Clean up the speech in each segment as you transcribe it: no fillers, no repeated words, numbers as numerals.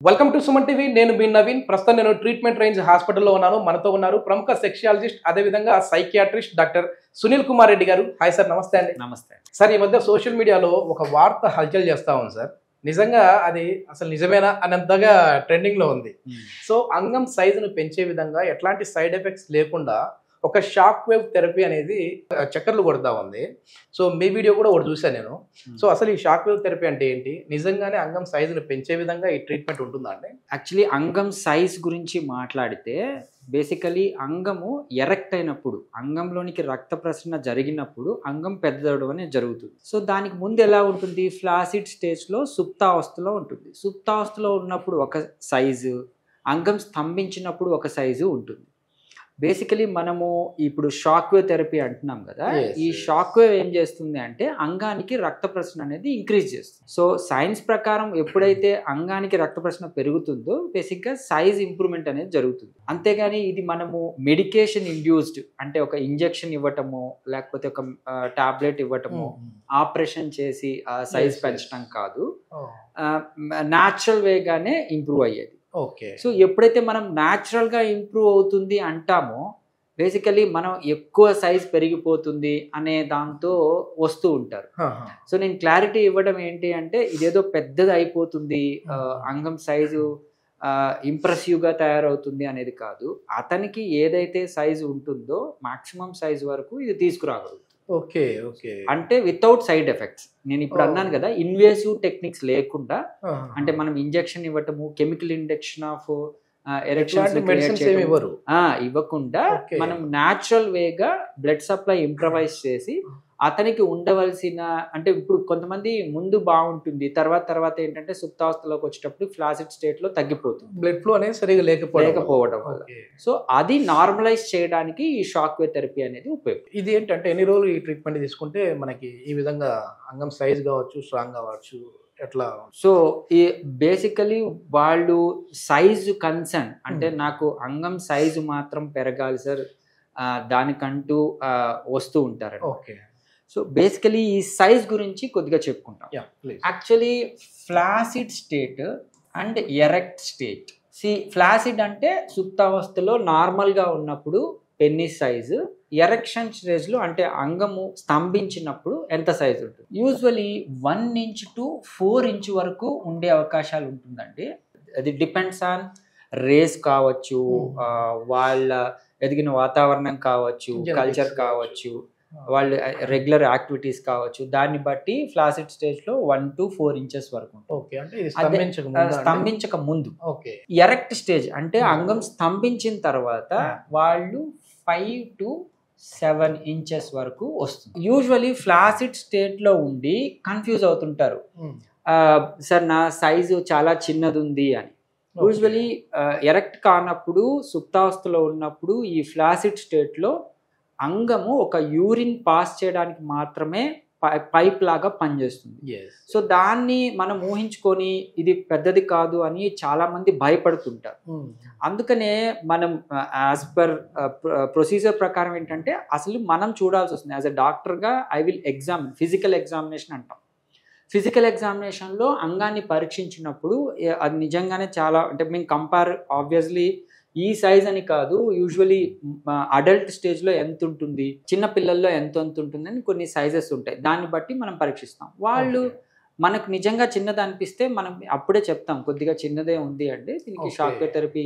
Welcome to Suman TV. నేను మీ నవీన్. ప్రస్తుతం నేను ట్రీట్మెంట్ రేంజ్ హాస్పిటల్లో ఉన్నాను. మనతో ఉన్నారు ప్రముఖ సెక్షియాలజిస్ట్, అదేవిధంగా సైకియాట్రిస్ట్ డాక్టర్ సునీల్ కుమార్ రెడ్డి గారు. హాయ్ సార్, నమస్తే అండి. నమస్తే సార్, ఈ మధ్య సోషల్ మీడియాలో ఒక వార్త హల్చల్ చేస్తా ఉంది సార్. నిజంగా అది అసలు నిజమేనా అన్నంతగా ట్రెండింగ్ లో ఉంది. సో అంగం సైజును పెంచే విధంగా ఎట్లాంటి సైడ్ ఎఫెక్ట్స్ లేకుండా ఒక షాక్ వేవ్ థెరపీ అనేది చక్కర్లు కొడతా ఉంది. సో మీ వీడియో కూడా ఒకటి చూసాను నేను. సో అసలు ఈ షాక్ వేవ్ థెరపీ అంటే ఏంటి? నిజంగానే అంగం సైజును పెంచే విధంగా ఈ ట్రీట్మెంట్ ఉంటుందా అండి? యాక్చువల్లీ అంగం సైజ్ గురించి మాట్లాడితే బేసికలీ అంగము ఎరెక్ట్ అయినప్పుడు, అంగంలోనికి రక్త ప్రసరణ జరిగినప్పుడు అంగం పెద్దదవడం అనేది జరుగుతుంది. సో దానికి ముందు ఎలా ఉంటుంది? ఫ్లాసిడ్ స్టేజ్లో సుప్తావస్థలో ఉంటుంది. సుప్తావస్థలో ఉన్నప్పుడు ఒక సైజు, అంగం స్తంభించినప్పుడు ఒక సైజు ఉంటుంది. బేసికలీ మనము ఇప్పుడు షాక్ వేవ్ థెరపీ అంటున్నాం కదా. ఈ షాక్ వేవ్ ఏం చేస్తుంది అంటే అంగానికి రక్త ప్రసరణ అనేది ఇంక్రీజ్ చేస్తుంది. సో సైన్స్ ప్రకారం ఎప్పుడైతే అంగానికి రక్త ప్రసరణ పెరుగుతుందో బేసిక్గా సైజ్ ఇంప్రూవ్మెంట్ అనేది జరుగుతుంది. అంతేగాని ఇది మనము మెడికేషన్ ఇండ్యూస్డ్ అంటే ఒక ఇంజెక్షన్ ఇవ్వటము, లేకపోతే ఒక టాబ్లెట్ ఇవ్వటము, ఆపరేషన్ చేసి సైజ్ పెంచడం కాదు. న్యాచురల్ వేగానే ఇంప్రూవ్ అయ్యేది. ఓకే. సో ఎప్పుడైతే మనం న్యాచురల్గా ఇంప్రూవ్ అవుతుంది అంటామో బేసికలీ మనం ఎక్కువ సైజ్ పెరిగిపోతుంది అనే దాంతో వస్తూ ఉంటారు. సో నేను క్లారిటీ ఇవ్వడం ఏంటి అంటే ఇదేదో పెద్దది అయిపోతుంది, అంగం సైజు ఇంప్రెసివ్గా తయారవుతుంది అనేది కాదు. అతనికి ఏదైతే సైజు ఉంటుందో మాక్సిమం సైజ్ వరకు ఇది తీసుకురాగలదు. Okay okay. అంటే వితౌట్ సైడ్ ఎఫెక్ట్స్. నేను ఇప్పుడు అన్నాను కదా, ఇన్వేసివ్ టెక్నిక్స్ లేకుండా, అంటే మనం ఇంజెక్షన్ ఇవ్వటము, కెమికల్ ఇంజెక్షన్ ఆఫ్ ఇవ్వకుండా మనం న్యాచురల్ వేగా బ్లడ్ సప్లై ఇంప్రవైజ్ చేసి అతనికి ఉండవలసిన, అంటే ఇప్పుడు కొంతమంది ముందు బాగుంటుంది, తర్వాత ఏంటంటే సుప్తావస్థలోకి వచ్చేటప్పుడు ఫ్లాసిడ్ స్టేట్ లో తగ్గిపోతుంది, బ్లడ్ ఫ్లో అనేది సరిగా లేకపోవడం వల్ల. సో అది నార్మలైజ్ చేయడానికి ఈ షాక్ వేవ్ థెరపీ అనేది ఉపయోగం. ఇది ఏంటంటే ఎన్ని రోజులు ఈ ట్రీట్మెంట్ తీసుకుంటే మనకి ఈ విధంగా అంగం సైజ్ కావచ్చు, స్ట్రాంగ్ కావచ్చు, ఎట్లా? సో ఈ బేసికలీ వాళ్ళు సైజు కన్సర్న్ అంటే నాకు అంగం సైజు మాత్రం పెరగాలి సార్, దానికంటూ వస్తూ ఉంటారు. ఓకే. సో బేసికలీ ఈ సైజ్ గురించి కొద్దిగా చెప్పుకుంటాం. Actually flaccid state and erect state. Flaccid అంటే సుప్తావస్థలో నార్మల్గా ఉన్నప్పుడు పెన్నిస్ సైజు, ఎరెక్షన్ స్టేజ్లో అంటే అంగము స్తంభించినప్పుడు ఎంత సైజు ఉంటుంది? యూజువలీ 1 ఇంచ్ టు 4 ఇంచ్ వరకు ఉండే అవకాశాలు ఉంటుందండి. అది డిపెండ్స్ ఆన్ రేస్ కావచ్చు, వాళ్ళ ఎదిగిన వాతావరణం కావచ్చు, కల్చర్ కావచ్చు, వాళ్ళ రెగ్యులర్ యాక్టివిటీస్ కావచ్చు, దాన్ని బట్టి ఫ్లాసిడ్ స్టేజ్ లో 1 to 4 ఇంచెస్ వరకు స్తంభించక ముందు. ఎరెక్ట్ స్టేజ్ అంటే అంగం స్తంభించిన తర్వాత వాళ్ళు 5 to 7 ఇంచెస్ వరకు వస్తుంది. యూజువలీ ఫ్లాసిడ్ స్టేట్ లో ఉండి కన్ఫ్యూజ్ అవుతుంటారు, సార్ నా సైజు చాలా చిన్నది ఉంది అని. యూజువలీ ఎరెక్ట్ కానప్పుడు, సుప్తావస్థలో ఉన్నప్పుడు ఈ ఫ్లాసిడ్ స్టేట్ లో అంగము ఒక యూరిన్ పాస్ చేయడానికి మాత్రమే పైప్ లాగా పనిచేస్తుంది. సో దాన్ని మనం ఊహించుకొని ఇది పెద్దది కాదు అని చాలా మంది భయపడుతుంటారు. అందుకనే మనం యాజ్ పర్ ప్రొసీజర్ ప్రకారం ఏంటంటే అసలు మనం చూడాల్సి వస్తుంది. యాజ్ ఎ డాక్టర్గా I will examine, physical examination అంటాం. ఫిజికల్ ఎగ్జామినేషన్లో అంగాన్ని పరీక్షించినప్పుడు అది నిజంగానే చాలా, అంటే మేము కంపేర్ ఆబ్వియస్లీ ఈ సైజ్ అని కాదు, యూజువలీ అడల్ట్ స్టేజ్లో ఎంత ఉంటుంది, చిన్న పిల్లల్లో ఎంత ఉంటుంది అని కొన్ని సైజెస్ ఉంటాయి. దాన్ని బట్టి మనం పరీక్షిస్తాం. వాళ్ళు మనకు నిజంగా చిన్నది అనిపిస్తే మనం అప్పుడే చెప్తాం కొద్దిగా చిన్నదే ఉంది అంటే దీనికి షాక్ వేవ్ థెరపీ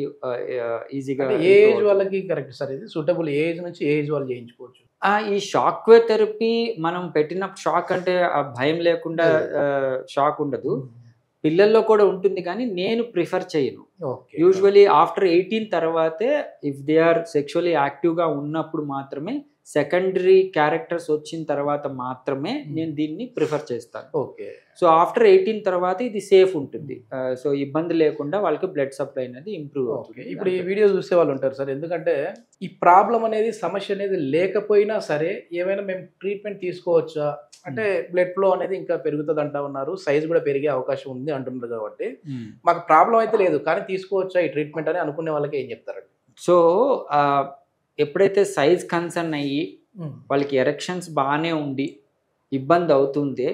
ఈజీగా. ఏజ్ వాళ్ళకి కరెక్ట్ సార్, ఇది సూటబుల్ ఏజ్ నుంచి ఏజ్ వాళ్ళు చేయించుకోవచ్చు. ఈ షాక్ వేవ్ థెరపీ మనం పెట్టిన షాక్ అంటే భయం లేకుండా షాక్ ఉండదు, పిల్లల్లో కూడా ఉంటుంది, కానీ నేను ప్రిఫర్ చేయను. యూజువలీ ఆఫ్టర్ 18 తర్వాతే ఇఫ్ దే ఆర్ సెక్షువల్లీ యాక్టివ్గా ఉన్నప్పుడు మాత్రమే, సెకండరీ క్యారెక్టర్స్ వచ్చిన తర్వాత మాత్రమే నేను దీన్ని ప్రిఫర్ చేస్తాను. ఓకే. సో ఆఫ్టర్ 18 తర్వాత ఇది సేఫ్ ఉంటుంది. సో ఇబ్బంది లేకుండా వాళ్ళకి బ్లడ్ సప్లై అనేది ఇంప్రూవ్ అవుతుంది. ఇప్పుడు ఈ వీడియో చూసే వాళ్ళు ఉంటారు సార్, ఎందుకంటే ఈ ప్రాబ్లం అనేది, సమస్య అనేది లేకపోయినా సరే ఏమైనా మేము ట్రీట్మెంట్ తీసుకోవచ్చా అంటే బ్లడ్ ఫ్లో అనేది ఇంకా పెరుగుతుంది అంటా ఉన్నారు, సైజ్ కూడా పెరిగే అవకాశం ఉంది అంటున్నారు. కాబట్టి మాకు ప్రాబ్లం అయితే లేదు కానీ తీసుకోవచ్చా ఈ ట్రీట్మెంట్ అని అనుకునే వాళ్ళకి ఏం చెప్తారండి? సో ఎప్పుడైతే సైజ్ కన్సర్న్ అయ్యి వాళ్ళకి ఎరెక్షన్స్ బాగానే ఉండి ఇబ్బంది అవుతుంది,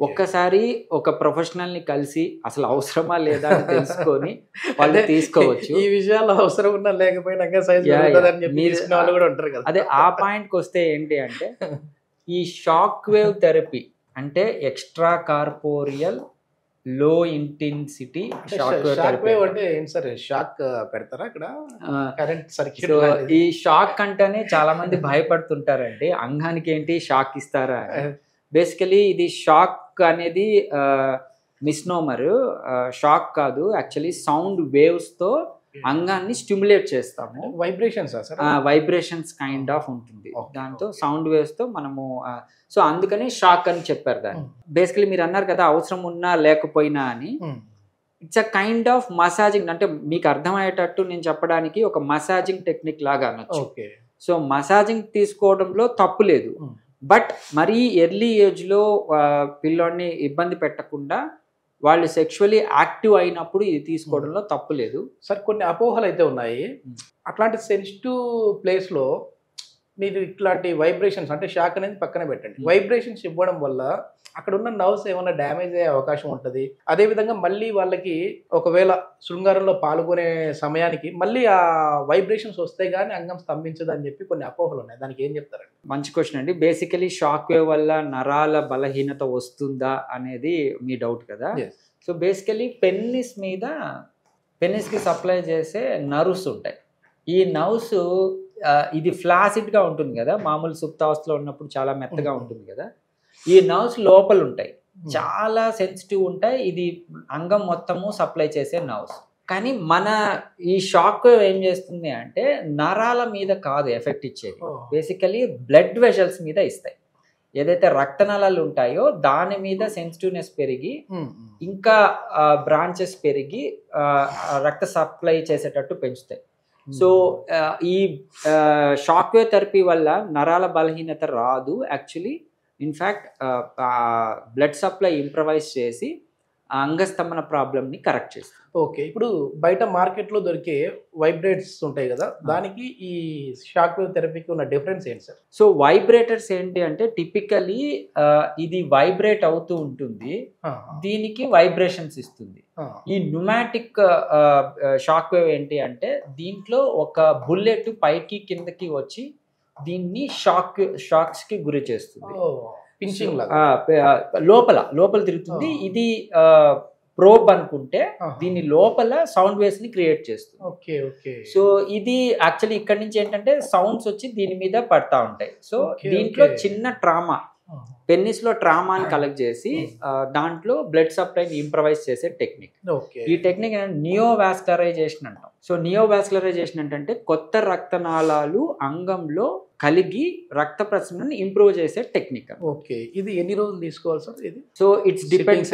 ఒక్కసారి ఒక ప్రొఫెషనల్ ని కలిసి అసలు అవసరమా లేదా అని తెలుసుకొని వాళ్ళు తీసుకోవచ్చు. ఈ విషయాల్లో అవసరం ఉన్నా లేకపోయినా సైజ్ పెరుగుతుందని చెప్పి తీసుకునే వాళ్ళు కూడా ఉంటారు కదా. అదే ఆ పాయింట్కి వస్తే ఏంటి అంటే ఈ షాక్ వేవ్ థెరపీ అంటే ఎక్స్ట్రా కార్పోరియల్ లో ఇంటెన్సిటీ షాక్ వేవ్ అంటే ఏంటి సార్? షాక్ పెడతారా అక్కడ కరెంట్ సర్క్యూట్? ఈ షాక్ అంటేనే చాలా మంది భయపడుతుంటారండి, అంగానికి ఏంటి షాక్ ఇస్తారా. బేసికలీ ఇది షాక్ అనేది మిస్నోమర్, షాక్ కాదు, యాక్చువల్లీ సౌండ్ వేవ్స్ తో అంగాన్ని స్టిమ్యులేట్ చేస్తాము. వైబ్రేషన్స్ కైండ్ ఆఫ్ ఉంటుంది దాంతో, సౌండ్ వేవ్స్ తో మనము. సో అందుకని షాక్ అని చెప్పారు దాన్ని. బేసికలీ మీరు అన్నారు కదా అవసరం ఉన్నా లేకపోయినా అని, it's a kind of massaging. అంటే మీకు అర్థమయ్యేటట్టు నేను చెప్పడానికి ఒక మసాజింగ్ టెక్నిక్ లాగా అనొచ్చు. సో మసాజింగ్ తీసుకోవడంలో తప్పు లేదు, బట్ మరీ ఎర్లీ ఏజ్ లో పిల్లోడిని ఇబ్బంది పెట్టకుండా వాళ్ళు సెక్షువల్లీ యాక్టివ్ అయినప్పుడు ఇది తీసుకోవడంలో తప్పు లేదు. సార్ కొన్ని అపోహలు అయితే ఉన్నాయి, అట్లాంటి సెన్సిటివ్ ప్లేస్ లో మీరు ఇట్లాంటి వైబ్రేషన్స్ అంటే షాక్ అనేది పక్కన పెట్టండి, వైబ్రేషన్స్ ఇవ్వడం వల్ల అక్కడ ఉన్న నర్వ్స్ ఏమైనా డ్యామేజ్ అయ్యే అవకాశం ఉంటుంది. అదేవిధంగా మళ్ళీ వాళ్ళకి ఒకవేళ శృంగారంలో పాల్గొనే సమయానికి మళ్ళీ ఆ వైబ్రేషన్స్ వస్తే గానీ అంగం స్తంభించదు అని చెప్పి కొన్ని అపోహలు ఉన్నాయి, దానికి ఏం చెప్తారండి? మంచి క్వశ్చన్ అండి. బేసికలీ షాక్ వేవ్ వల్ల నరాల బలహీనత వస్తుందా అనేది మీ డౌట్ కదా. సో బేసికలీ పెన్నిస్కి సప్లై చేసే నర్వ్స్ ఉంటాయి. ఈ నర్వ్స్ ఇది ఫ్లాసిడ్గా ఉంటుంది కదా, మామూలు సుప్తావస్థలో ఉన్నప్పుడు చాలా మెత్తగా ఉంటుంది కదా. ఈ నర్వ్స్ లోపల ఉంటాయి, చాలా సెన్సిటివ్ ఉంటాయి. ఇది అంగం మొత్తము సప్లై చేసే నర్వ్స్. కానీ మన ఈ షాక్ ఏం చేస్తుంది అంటే నరాల మీద కాదు ఎఫెక్ట్ ఇచ్చేది, బేసికలీ బ్లడ్ వెజల్స్ మీద ఇస్తాయి. ఏదైతే రక్తనాళాలు ఉంటాయో దాని మీద సెన్సిటివ్నెస్ పెరిగి ఇంకా బ్రాంచెస్ పెరిగి రక్త సప్లై చేసేటట్టు పెంచుతాయి. సో ఈ షాక్ వేవ్ థెరపీ వల్ల నరాల బలహీనత రాదు. Actually in fact blood supply improvise చేసి అంగస్తంభన ప్రాబ్లమ్ని కరెక్ట్ చేస్తుంది. ఓకే, ఇప్పుడు బయట మార్కెట్లో దొరికే వైబ్రేటర్స్ ఉంటాయి కదా, దానికి ఈ షాక్ వేవ్ థెరపీకి ఉన్న డిఫరెన్స్ ఏంటి సార్? సో వైబ్రేటర్స్ ఏంటి అంటే టిపికలీ ఇది వైబ్రేట్ అవుతూ ఉంటుంది, దీనికి వైబ్రేషన్స్ ఇస్తుంది. ఈ న్యూమాటిక్ షాక్ వేవ్ ఏంటి అంటే దీంట్లో ఒక బుల్లెట్ పైకి కిందకి వచ్చి దీన్ని షాక్స్ కి గురి చేస్తుంది. లోపల తిరుగుతుంది. ఇది ప్రోబ్ అనుకుంటే దీని లోపల సౌండ్ వేవ్స్ ని క్రియేట్ చేస్తుంది. సో ఇది యాక్చువల్లీ ఇక్కడ నుంచి ఏంటంటే సౌండ్స్ వచ్చి దీని మీద పడతా ఉంటాయి. సో దీంట్లో చిన్న ట్రామా, పెన్నిస్ లో ట్రామాని కలెక్ట్ చేసి దాంట్లో బ్లడ్ సప్లైని ఇంప్రవైజ్ చేసే టెక్నిక్. ఈ టెక్నిక్ నియోవాస్కులరైజేషన్ అంటాం. సో నియోవాస్కులరైజేషన్ అంటే కొత్త రక్తనాళాలు అంగంలో కలిగి రక్త ప్రసరణని ఇంప్రూవ్ చేసే టెక్నిక్. ఓకే, ఇది ఎన్ని రోజులు తీసుకోవాలి సార్? ఇది సో ఇట్స్ డిపెండ్స్,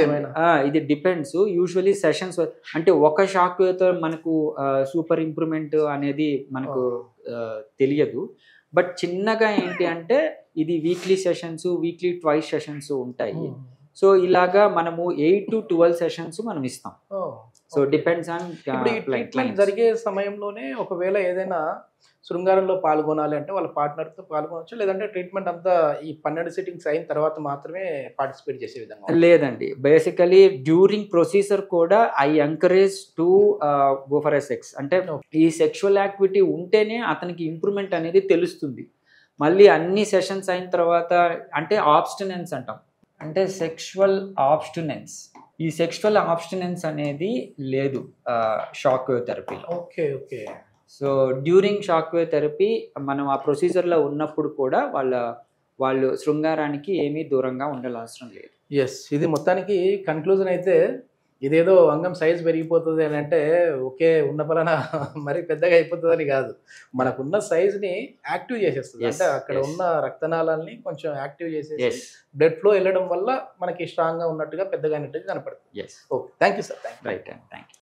ఇది డిపెండ్స్. యూజువలీ సెషన్స్ అంటే ఒక షాక్ వేవ్తో మనకు సూపర్ ఇంప్రూవ్మెంట్ అనేది మనకు తెలియదు. బట్ చిన్నగా ఏంటి అంటే ఇది weekly sessions, weekly twice sessions ఉంటాయి. సో ఇలాగా మనము 8 to 12 సెషన్స్ మనం ఇస్తాం. సో డిపెండ్స్ ఆన్ ట్రీట్మెంట్ జరిగే సమయంలోనే ఒకవేళ ఏదైనా శృంగారంలో పాల్గొనాలి అంటే వాళ్ళ పార్ట్నర్తో పాల్గొనవచ్చు, లేదంటే ట్రీట్మెంట్ అంతా ఈ 12 సిట్టింగ్స్ అయిన తర్వాత మాత్రమే పార్టిసిపేట్ చేసే విధంగా? లేదండి, బేసికలీ డ్యూరింగ్ ప్రొసీజర్ కూడా I encourage to go for a sex. అంటే ఈ సెక్షువల్ యాక్టివిటీ ఉంటేనే అతనికి ఇంప్రూవ్మెంట్ అనేది తెలుస్తుంది. మళ్ళీ అన్ని సెషన్స్ అయిన తర్వాత అంటే ఆబ్స్టినెన్స్ అంటాం, అంటే సెక్షువల్ ఆబ్స్టినెన్స్. ఈ సెక్షువల్ ఆబ్స్టినెన్స్ అనేది లేదు షాక్ వేవ్ థెరపీలో. Okay okay. So during shock wave therapy మనం ఆ ప్రొసీజర్లో ఉన్నప్పుడు కూడా వాళ్ళు శృంగారానికి ఏమీ దూరంగా ఉండాల్సిన లేదు. ఎస్, ఇది మొత్తానికి కన్క్లూజన్ అయితే ఇదేదో అంగం సైజ్ పెరిగిపోతుంది అని అంటే ఓకే ఉన్న పలానా మరి పెద్దగా అయిపోతుందని కాదు, మనకున్న సైజ్ని యాక్టివ్ చేసేస్తుంది. అంటే అక్కడ ఉన్న రక్తనాళాలని కొంచెం యాక్టివ్ చేసేసి బ్లడ్ ఫ్లో వెళ్ళడం వల్ల మనకి స్ట్రాంగ్గా ఉన్నట్టుగా పెద్దగా అయినట్టుగా కనపడుతుంది. Yes. Okay, thank you sir. Right, thank you.